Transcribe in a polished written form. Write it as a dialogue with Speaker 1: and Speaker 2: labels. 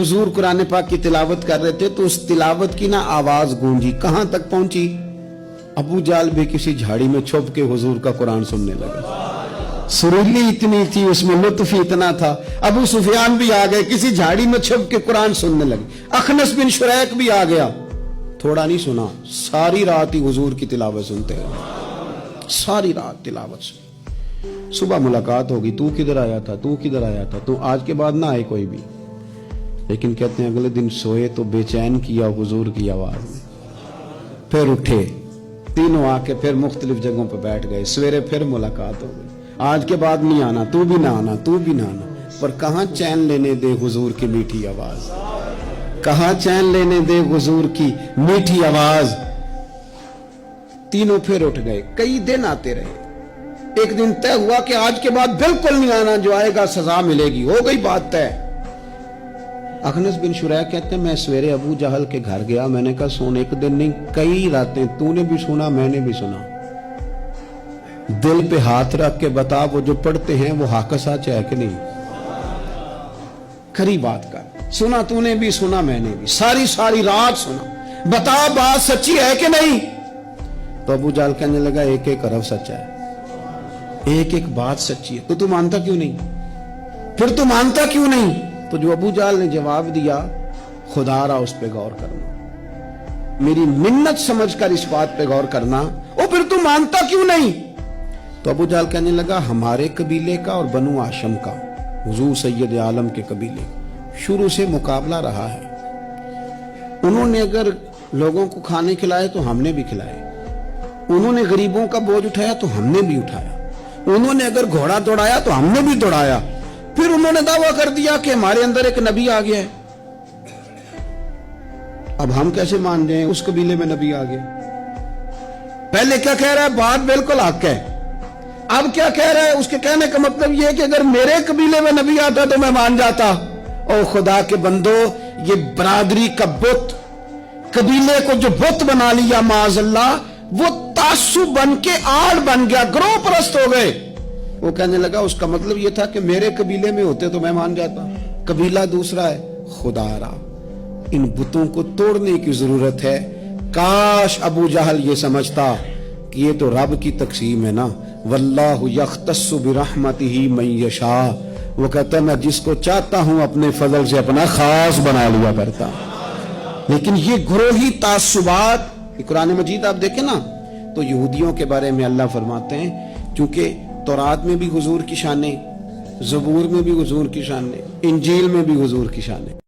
Speaker 1: हुजूर कुरान पाक की तिलावत कर रहे थे तो उस तिलावत की ना आवाज गूंजी, कहां तक पहुंची? अबू जाल भी किसी झाड़ी में छुप के हुजूर का कुरान सुनने लगा। सुरीली इतनी थी, उसमें लुत्फ इतना था। अबू सुफियान भी आ गए, किसी झाड़ी में छुप के कुरान सुनने लगे। अखनस बिन शुरैक भी आ गया, थोड़ा नहीं सुना, सारी रात ही हुजूर की तिलावत सुनते रहे, सारी रात तिलावत सुनी। सुबह मुलाकात होगी, तू किधर आया था, तू किधर आया था, तू आज के बाद ना आए कोई भी। लेकिन कहते हैं अगले दिन सोए तो बेचैन किया हुजूर की आवाज में। फिर उठे, तीनों आके फिर मुख्तलिफ जगहों पर बैठ गए। सवेरे फिर मुलाकात हो गई, आज के बाद नहीं आना, तू भी ना आना, तू भी ना आना। पर कहां चैन लेने दे हुजूर की मीठी आवाज, कहां चैन लेने दे हुजूर की मीठी आवाज। तीनों फिर उठ गए, कई दिन आते रहे। एक दिन तय हुआ कि आज के बाद बिल्कुल नहीं आना, जो आएगा सजा मिलेगी। हो गई बात तय। अखनस बिन शुरैक कहते हैं मैं सवेरे अबू जहल के घर गया, मैंने कहा सुन, एक दिन नहीं कई रातें तूने भी सुना मैंने भी सुना, दिल पे हाथ रख के बता वो जो पढ़ते हैं वो हक सच है कि नहीं, खरी बात कर। सुना तूने भी, सुना मैंने भी, सारी सारी रात सुना, बता बात सच्ची है कि नहीं। तो अबू जहल कहने लगा एक एक अरब सच्चा है, एक एक बात सच्ची है। तो तू मानता क्यों नहीं, फिर तू मानता क्यों नहीं? तो जो अबू जाल ने जवाब दिया, खुदा रा उस पे गौर करना, मेरी मिन्नत समझकर इस बात पे गौर करना, और फिर तू मानता क्यों नहीं? तो अबू जाल कहने लगा हमारे कबीले का और बनु हाशिम का, हुजूर सैयद आलम के कबीले, शुरू से मुकाबला रहा है। उन्होंने अगर लोगों को खाने खिलाए तो हमने भी खिलाए, उन्होंने गरीबों का बोझ उठाया तो हमने भी उठाया, उन्होंने अगर घोड़ा दौड़ाया तो हमने भी दौड़ाया। फिर उन्होंने दावा कर दिया कि हमारे अंदर एक नबी आ गया है। अब हम कैसे मान जाएं उस कबीले में नबी आ गया? पहले क्या कह रहा है, बात बिल्कुल हक है। अब क्या कह रहा है, उसके कहने का मतलब यह है कि अगर मेरे कबीले में नबी आता तो मैं मान जाता। और खुदा के बंदो, ये बरादरी का बुत, कबीले को जो बुत बना लिया माज़अल्लाह, वो तासुब बन के आड़ बन गया, ग्रोह परस्त हो गए। वो कहने लगा उसका मतलब ये था कि मेरे कबीले में होते तो मैं मान जाता, कबीला दूसरा है। खुदारा, इन बुतों को तोड़ने की जरूरत है। काश अबू जहल ये समझता कि ये तो रब की तकसीम है ना, वल्लाहु यख्तस्सु बिरहमतिही मन यशा। वो कहता है मैं जिसको चाहता हूं अपने फजल से अपना खास बना लिया करता। लेकिन ये गुरोही तासुबात, कुरान मजीद आप देखें ना तो यहूदियों के बारे में अल्लाह फरमाते हैं, क्योंकि तौरात में भी हुजूर की शान है, ज़बूर में भी हुजूर की शान है, इंजील में भी हुजूर की शान है।